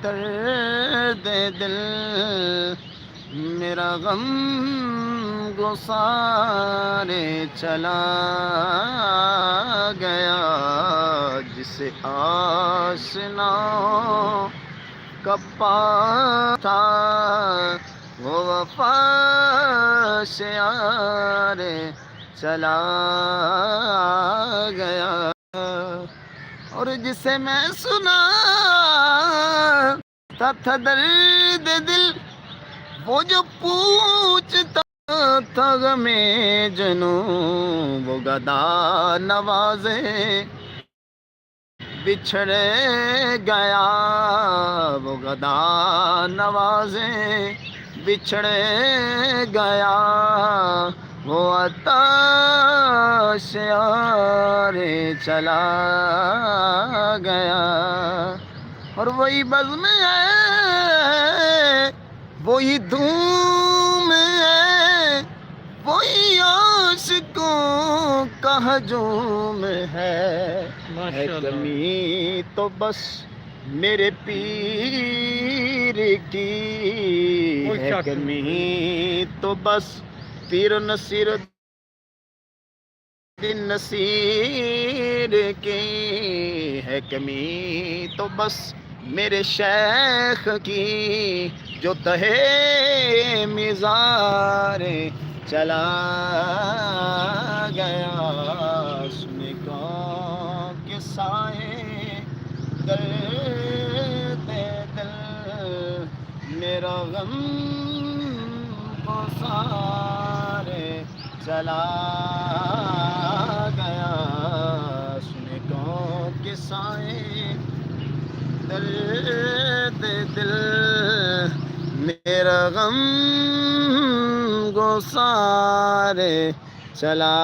درد دل میرا غم گسارے چلا گیا، جسے آشنا کا پا تھا وہ وفا شیارے چلا گیا، اور جسے میں سنا تھا درد دل وہ جو پوچھتا تھا غم جنوں، وہ گدا نوازے بچھڑ گیا، وہ گدا نوازے بچھڑ گیا، وہ عطا شیارے چلا گیا، اور وہی بزم ہے، وہی دھوم ہے، وہی عاشقوں کا ہجوم ہے کمی تو بس میرے پیر کی ہے کمی تو بس پیر نصیر دن نصیر کی ہے کمی تو بس میرے شیخ کی جو تہے مزار چلا گیا، سن کو کہ سائے درد دل میرا غم گسارے چلا گیا، سن کو کہ سائے درد دل میرا غم گسارے چلا